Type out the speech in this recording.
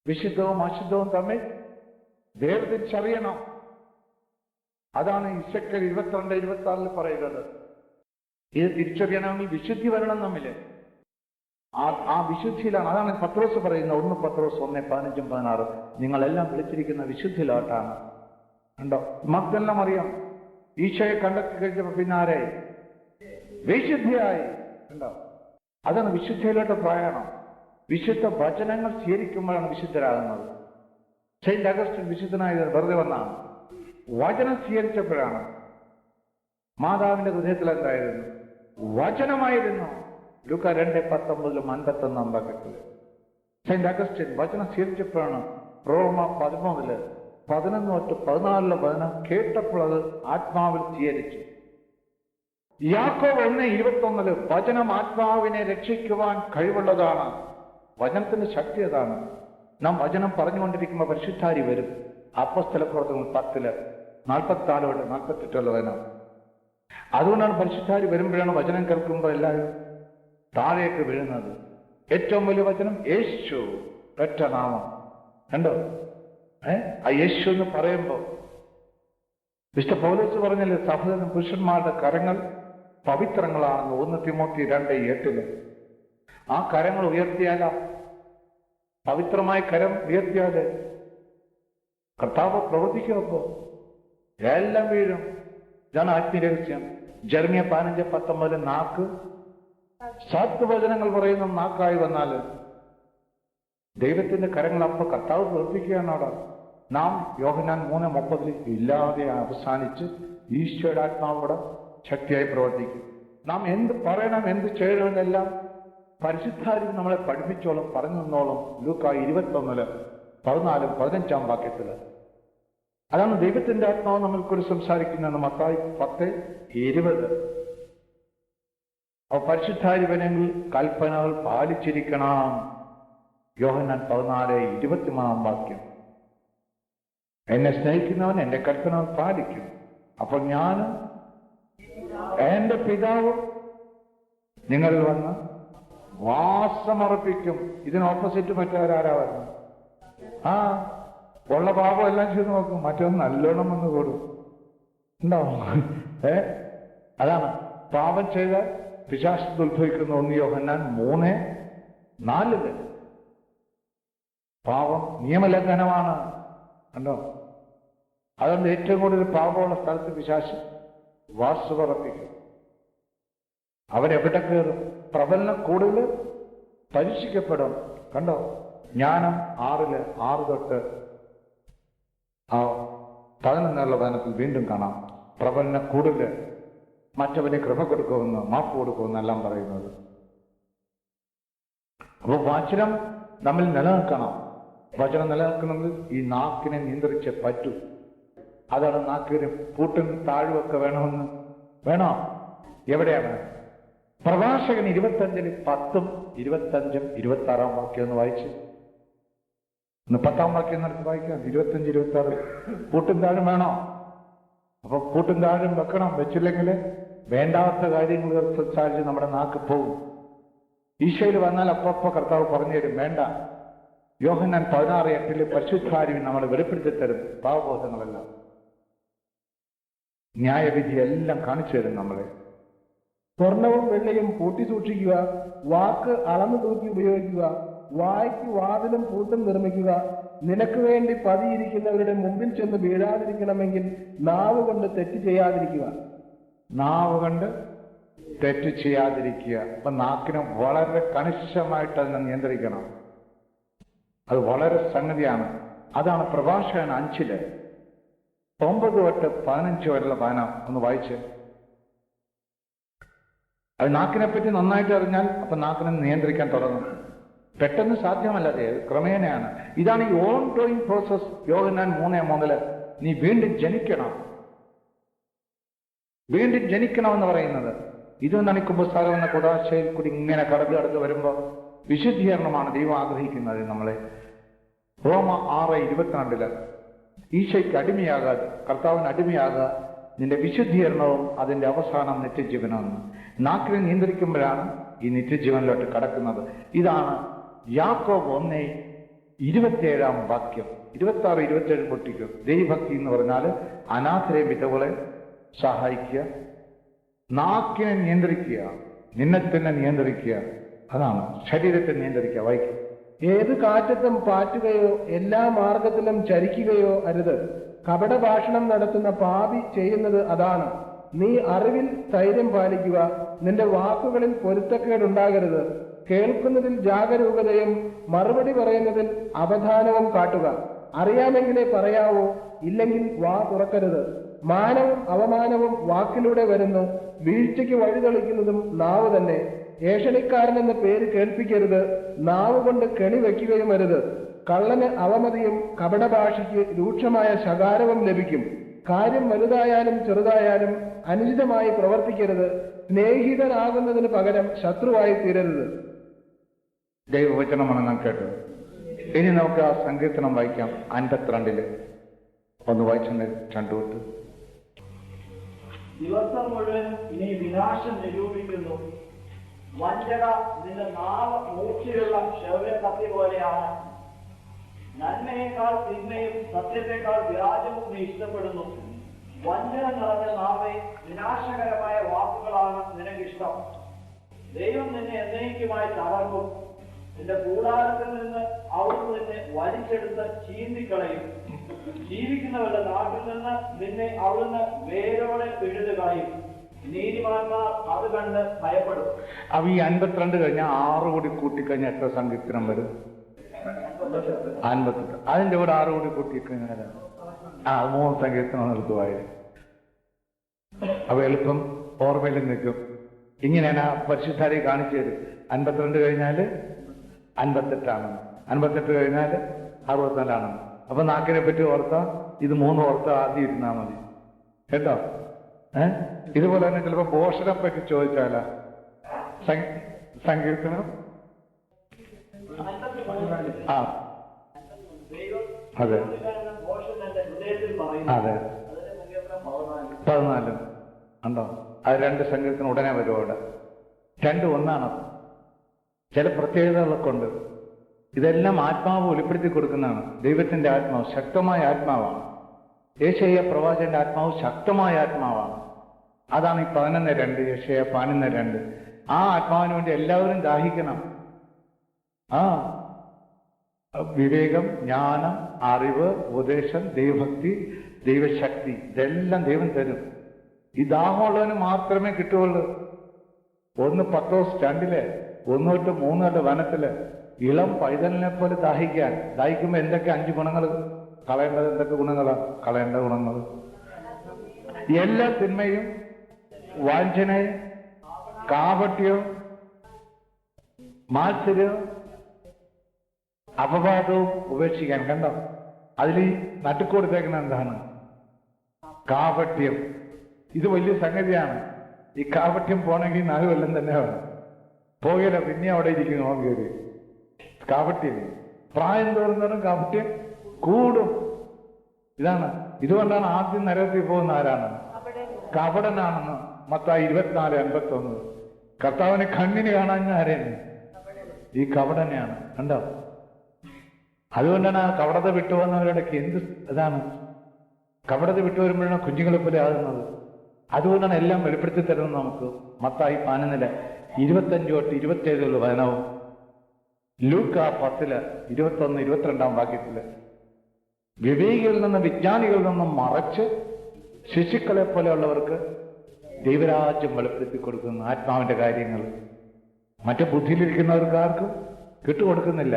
വിശുദ്ധവും അശുദ്ധവും തമ്മിൽ വേർതിരിച്ചറിയണം. അതാണ് ഇസക്കേൽ 22-26 പറയുന്നത്. ഇത് തിരിച്ചറിയണമെങ്കിൽ വിശുദ്ധി വരണം നമ്മില്. ആ വിശുദ്ധിയിലാണ്. അതാണ് പത്രോസ് പറയുന്നത്. 1 പത്രോസ് 1:15-16 നിങ്ങളെല്ലാം വിളിച്ചിരിക്കുന്ന വിശുദ്ധിയിലോട്ടാണ്. ഉണ്ടോ? മക്കളെല്ലാം അറിയാം. ഈശോയെ കണ്ടെത്തി കഴിഞ്ഞപ്പോ പിന്നാരെ വിശുദ്ധിയായി. ഉണ്ടോ? അതാണ് വിശുദ്ധിയിലോട്ട് പ്രയാണം. വിശുദ്ധ വചനങ്ങൾ സ്വീകരിക്കുമ്പോഴാണ് വിശുദ്ധരാകുന്നത്. സെയിന്റ് അഗസ്റ്റിൻ വിശുദ്ധനായത് വെറുതെ വന്നാണ്. വചനം സ്വീകരിച്ചപ്പോഴാണ്. മാതാവിന്റെ ഹൃദയത്തിൽ എന്തായിരുന്നു? വചനമായിരുന്നു. ലൂക്ക 2:19-51 സെയിന്റ് അഗസ്റ്റിൻ വചനം സ്വീകരിച്ചപ്പോഴാണ്. റോമ 13-11-14 വചനം കേട്ടപ്പോൾ അത് ആത്മാവിൽ സ്വീകരിച്ചു. യാക്കോബ് 1:21 വചനം ആത്മാവിനെ രക്ഷിക്കുവാൻ കഴിവുള്ളതാണ്. വചനത്തിന്റെ ശക്തി അതാണ്. നാം വചനം പറഞ്ഞുകൊണ്ടിരിക്കുമ്പോൾ പരിശുദ്ധാരി വരും. അപ്പോസ്തലപ്രവർത്തനങ്ങൾ 10-44-48 വചനം. അതുകൊണ്ടാണ് പരിശുദ്ധാരി വരുമ്പോഴാണ് വചനം കേൾക്കുമ്പോൾ എല്ലാവരും താഴേക്ക് വീഴുന്നത്. ഏറ്റവും വലിയ വചനം യേശു, ഒറ്റ നാമം. കണ്ടോ? ആ യേശു എന്ന് പറയുമ്പോ വിശുദ്ധ പൗലോസ് പറഞ്ഞല്ലേ, സഹോദരൻ പുരുഷന്മാരുടെ കരങ്ങൾ പവിത്രങ്ങളാണെന്ന് 1 തിമോത്തി 2:8. ആ കരങ്ങൾ ഉയർത്തിയാല, പവിത്രമായ കരം ഉയർത്തിയാല് കർത്താവ് പ്രവർത്തിക്കുമപ്പോ എല്ലാം വീഴും. ഇതാണ് ആത്മീയരഹസ്യം. ജെറമ്യ 15:19 നാക്ക് സത്വചനങ്ങൾ പറയുന്ന നാക്കായി വന്നാല് ദൈവത്തിന്റെ കരങ്ങൾ അപ്പൊ കർത്താവ് പ്രവർത്തിക്കുകയാണ് അവിടെ. നാം യോഹന്നാൻ 3:30 ഇല്ലാതെ അവസാനിച്ച് ഈശോയുടെ ആത്മാവിടെ ശക്തിയായി പ്രവർത്തിക്കും. നാം എന്ത് പറയണം, എന്ത് ചെയ്യണമെന്നെല്ലാം പരിശുദ്ധാരി നമ്മളെ പഠിപ്പിച്ചോളും, പറഞ്ഞു തന്നോളും. ലൂക്ക 21:14-15 വാക്യത്തില് അതാണ് ദൈവത്തിന്റെ ആത്മാവ് നമ്മൾക്കൊരു സംസാരിക്കുന്നത്. മത്തായി 10:20 പരിശുദ്ധാരി വനെങ്കിൽ കൽപ്പനകൾ പാലിച്ചിരിക്കണം. യോഹന്നാൻ 14:23 വാക്യം. എന്നെ സ്നേഹിക്കുന്നവൻ എന്റെ കൽപ്പനകൾ പാലിക്കും. അപ്പോൾ ഞാനും എന്റെ പിതാവും നിങ്ങൾ വന്ന് വാസമർപ്പിക്കും. ഇതിന് ഓപ്പോസിറ്റ് മറ്റാരാ വരുന്നത്? ഉള്ള പാപം എല്ലാം ചെയ്ത് നോക്കും, മറ്റൊന്ന് നല്ലോണം വന്ന് കൂടും. ഉണ്ടാവും. അതാണ് പാപം ചെയ്ത പിശാച് ഉത്ഭവിക്കുന്ന 1 യോഹന്നാൻ 3:4. പാപം നിയമലംഘനമാണ്. കണ്ടോ? അതുകൊണ്ട് ഏറ്റവും കൂടുതൽ പാപമുള്ള സ്ഥലത്ത് പിശാച് വാസമർപ്പിക്കും. അവരെവിടെ കയറും? പ്രബലന കൂടുതൽ പരീക്ഷിക്കപ്പെടും. കണ്ടോ? ജ്ഞാനം 6-11 വചനത്തിൽ വീണ്ടും കാണാം. പ്രബലന കൂടുതൽ മറ്റവന് കൃപ കൊടുക്കുമെന്ന്, മാപ്പ് കൊടുക്കുമെന്ന് എല്ലാം പറയുന്നത്. അപ്പൊ വചനം നമ്മൾ നിലനിൽക്കണം. വചനം നിലനിൽക്കണമെങ്കിൽ ഈ നാക്കിനെ നിയന്ത്രിച്ചേ പറ്റൂ. അതാണ് നാക്കിന് പൂട്ടും താഴുമൊക്കെ വേണമെന്ന് വേണോ? എവിടെയാണ്? പ്രഭാഷകൻ 25:10-25-26 വാക്യം ഒന്ന് വായിച്ച്. 10 വാക്യം നടത്തി വായിക്കാം. 25-26 പൂട്ടും താഴും വേണോ? അപ്പൊ പൂട്ടും താഴും വെക്കണം. വെച്ചില്ലെങ്കിൽ വേണ്ടാത്ത കാര്യങ്ങൾ സംസാരിച്ച് നമ്മുടെ നാക്ക് പോകും. ഈശോയിൽ വന്നാൽ അപ്പപ്പോ കർത്താവ് പറഞ്ഞു തരും, വേണ്ട. യോഹന്നാൻ 16:8 പരിശുദ്ധാരി നമ്മളെ വെളിപ്പെടുത്തി തരും. പാവബോധങ്ങളെല്ലാം, ന്യായവിധി എല്ലാം കാണിച്ചു തരും നമ്മളെ. സ്വർണവും വെള്ളിയും പൂട്ടി സൂക്ഷിക്കുക, വാക്ക് അളന്നു തൂക്കി ഉപയോഗിക്കുക, വായ്ക്ക് വാതിലും പൂട്ടും നിർമ്മിക്കുക. നിനക്ക് വേണ്ടി പതിയിരിക്കുന്നവരുടെ മുമ്പിൽ ചെന്ന് വീഴാതിരിക്കണമെങ്കിൽ നാവ് കൊണ്ട് തെറ്റ് ചെയ്യാതിരിക്കുക. നാവ് കൊണ്ട് തെറ്റ് ചെയ്യാതിരിക്കുക. അപ്പൊ നാക്കിനെ വളരെ കണിശമായിട്ട് അതിനെ നിയന്ത്രിക്കണം. അത് വളരെ സംഗതിയാണ്. അതാണ് പ്രഭാഷകൻ 5:9-15 വരെയുള്ള വചനം ഒന്ന് വായിച്ച്. അത് നാക്കിനെ പറ്റി നന്നായിട്ട് അറിഞ്ഞാൽ അപ്പൊ നാക്കിനെ നിയന്ത്രിക്കാൻ തുടങ്ങും. പെട്ടെന്ന് സാധ്യമല്ലാതെ ക്രമേണയാണ്. ഇതാണ് ഈ ഓൺ ഗോയിങ് പ്രോസസ്. യോഹന്നാൻ 3:3 നീ വീണ്ടും ജനിക്കണം, വീണ്ടും ജനിക്കണമെന്ന് പറയുന്നത്. ഇത് നണിക്കുമ്പസാരം എന്ന കുടാശയിൽ കൂടി ഇങ്ങനെ കടന്നു വരുമ്പോൾ വിശുദ്ധീകരണമാണ് ദൈവം ആഗ്രഹിക്കുന്നത് നമ്മളെ. റോമ 6:22 ഈശോയ്ക്ക് അടിമയാകാതെ, കർത്താവിന് അടിമയാകാതെ നിന്റെ വിശുദ്ധീകരണവും അതിന്റെ അവസാനം നിത്യജീവനമെന്ന്. നാക്കിനെ നിയന്ത്രിക്കുമ്പോഴാണ് ഈ നിത്യജീവനിലോട്ട് കടക്കുന്നത്. ഇതാണ് യാക്കോബ് 27 വാക്യം 26, 27 പൊട്ടിക്കും. ദൈവഭക്തി എന്ന് പറഞ്ഞാൽ അനാഥരെ വിധവളെ സഹായിക്കുക, നാക്കിനെ നിയന്ത്രിക്കുക, നിന്നെ തന്നെ നിയന്ത്രിക്കുക, അതാണ് ശരീരത്തെ നിയന്ത്രിക്കുക. വായിക്കുക. ഏത് കാറ്റത്തും പാറ്റുകയോ എല്ലാ മാർഗത്തിലും ചരിക്കുകയോ അരുത്. കപടഭാഷണം നടത്തുന്ന പാപി ചെയ്യുന്നത് അതാണ്. നീ അറിവിൽ സ്ഥൈര്യം പാലിക്കുക, നിന്റെ വാക്കുകളിൽ പൊരുത്തക്കേടുണ്ടാകരുത്. കേൾക്കുന്നതിൽ ജാഗരൂകതയും മറുപടി പറയുന്നതിൽ അവധാനവും കാട്ടുക. അറിയാമെങ്കിലേ പറയാവൂ, ഇല്ലെങ്കിൽ വാ തുറക്കരുത്. മാനവും അവമാനവും വാക്കിലൂടെ വരുന്നു, വീഴ്ചയ്ക്ക് വഴിതെളിക്കുന്നതും നാവ് തന്നെ. ഏഷണിക്കാരനെന്ന പേര് കേൾപ്പിക്കരുത്, നാവ് കൊണ്ട് കെണി വയ്ക്കുകയും അരുത്. കള്ളന് അവമതിയും കപടഭാഷയ്ക്ക് രൂക്ഷമായ ശകാരവും ലഭിക്കും. കാര്യം വലുതായാലും ചെറുതായാലും അനുചിതമായി പ്രവർത്തിക്കരുത്. സ്നേഹിതനാകുന്നതിന് പകരം ശത്രുവായി തീരരുത്. ദൈവവചനമാണ് നാം കേട്ടത്. ഇനി നമുക്ക് ആ സങ്കീർത്തനം വായിക്കാം. 52 ഒന്ന് വായിച്ചു രണ്ടുതൊട്ട്. ദിവസം മുഴുവനും നീ വിനാശം നിരൂപിക്കുന്നു. വഞ്ചക നിന്റെ നാവ് മൂർച്ചയുള്ള ക്ഷൗരക്കത്തി പോലെയാണ്. നന്മയേക്കാൾ തിന്മയും സത്യത്തെക്കാൾ വ്യാജവും നീ ഇഷ്ടപ്പെടുന്നു. വഞ്ചന നിറഞ്ഞ നാവേ, വിനാശകരമായ വാക്കുകളാണ് നിനക്കിഷ്ടം. ദൈവം നിന്നെ എന്നേക്കുമായി തകർക്കും. നിന്റെ കൂടാരത്തിൽ നിന്ന് അവിടുന്ന് നിന്നെ വലിച്ചെടുത്ത് ചീന്തിക്കളയും. ജീവിക്കുന്നവരുടെ നാട്ടിൽ നിന്ന് നിന്നെ അവിടുന്ന് വേരോടെ പിഴുതു കളയും. നീതിമാന്മാർ അത് കണ്ട് ഭയപ്പെടും. അപ്പൊ ഈ 52 കഴിഞ്ഞാൽ 6 കൂടി കൂട്ടിക്കഴിഞ്ഞാൽ എത്ര സങ്കീർത്തനം വരും? 58. അതിന്റെ കൂടെ 6 കൂടി കൂട്ടിക്കഴിഞ്ഞാൽ 3 സങ്കീർത്തനമാണ് എളുപ്പമായത്. അപ്പൊ എളുപ്പം ഓർമ്മയിൽ നിൽക്കും. ഇങ്ങനെയാണ് പരിശുദ്ധാരെ കാണിച്ചു തരും. 52 കഴിഞ്ഞാല് 58 58 കഴിഞ്ഞാല് 64 അപ്പൊ നാക്കിനെ പറ്റി ഓർത്താ ഇത് 3 ഓർത്താ ആദ്യം ഇരുന്നാ മതി കേട്ടോ. ഇതുപോലെ തന്നെ ചിലപ്പോ ഭോഷനെ പറ്റി ചോദിച്ചാല സങ്കീർത്തനം അതെ അതെ 14 ഉണ്ടോ? അത് 2 സങ്കീർത്തനം ഉടനെ വരും. അവിടെ 2 ഒന്നാണ്. ചില പ്രത്യേകതകളൊക്കെ ഉണ്ട്. ഇതെല്ലാം ആത്മാവ് വെളിപ്പെടുത്തി കൊടുക്കുന്നതാണ്. ദൈവത്തിന്റെ ആത്മാവ് ശക്തമായ ആത്മാവാണ്. യെശയ്യാ പ്രവാചകന്റെ ആത്മാവ് ശക്തമായ ആത്മാവാണ്. അതാണ് ഈ 11:2, യെശയ്യാ 11:2. ആ ആത്മാവിന് വേണ്ടി എല്ലാവരും ദാഹിക്കണം. വിവേകം, ജ്ഞാനം, അറിവ്, ഉപദേശം, ദൈവഭക്തി, ദൈവശക്തി, ഇതെല്ലാം ദൈവം തരും. ഈ ദാഹമുള്ളവന് മാത്രമേ കിട്ടുകയുള്ളൂ. 1 പത്രോസ് 2 1 തൊട്ട് 3 വനത്തില് ഇളം പൈതലിനെ പോലെ ദാഹിക്കാൻ. ദാഹിക്കുമ്പോ എന്തൊക്കെ 5 ഗുണങ്ങൾ കളയേണ്ടത്? എന്തൊക്കെ ഗുണങ്ങളാണ് കളയേണ്ട ഗുണങ്ങൾ? എല്ലാ തിന്മയും, വാഞ്ചനയും, കാപട്യവും, മാത്സര്യവും, അപവാദവും ഉപേക്ഷിക്കാൻ. കണ്ടോ? അതിൽ ഈ നട്ടുക്കൊടുത്തേക്കുന്ന എന്താണ്? കാപട്യം. ഇത് വലിയ സംഗതിയാണ്. ഈ കാപട്യം പോണെങ്കിൽ 4 കൊല്ലം തന്നെ വേണം. പോകില്ല, പിന്നെ അവിടെ ഇരിക്കുന്നു നോക്കിയത്. കാപട്യം പ്രായം തോറുന്നവരും കാപട്യം കൂടും. ഇതാണ്. ഇതുകൊണ്ടാണ് ആദ്യം നരകത്തിൽ പോകുന്ന ആരാണ്? കപടനാണെന്ന് മത്തായി 24:51. കർത്താവിനെ കണ്ണിന് കാണാൻ ആരെയാണ്? ഈ കപടനെയാണ്. കണ്ടോ? അതുകൊണ്ടാണ് ആ കപടത വിട്ടുപോകുന്നവരുടെയൊക്കെ എന്ത് ഇതാണ്. കപടത വിട്ടുവരുമ്പോഴാണ് കുഞ്ഞുങ്ങളെ പോലെ ആകുന്നത്. അതുകൊണ്ടാണ് എല്ലാം വെളിപ്പെടുത്തി തരുന്നത് നമുക്ക്. മത്തായി 11 25 തൊട്ട് 27 വചനവും ലൂക്ക 10 21 22 വാക്യത്തില് വിവേകികളിൽ നിന്ന് വിജ്ഞാനികളിൽ നിന്നും മറച്ച് ശിശുക്കളെ പോലെയുള്ളവർക്ക് ദൈവരാജ്യം വെളിപ്പെടുത്തി കൊടുക്കുന്ന ആത്മാവിന്റെ കാര്യങ്ങൾ മറ്റു ബുദ്ധിയിലിരിക്കുന്നവർക്ക് ആർക്കും കിട്ടുകൊടുക്കുന്നില്ല.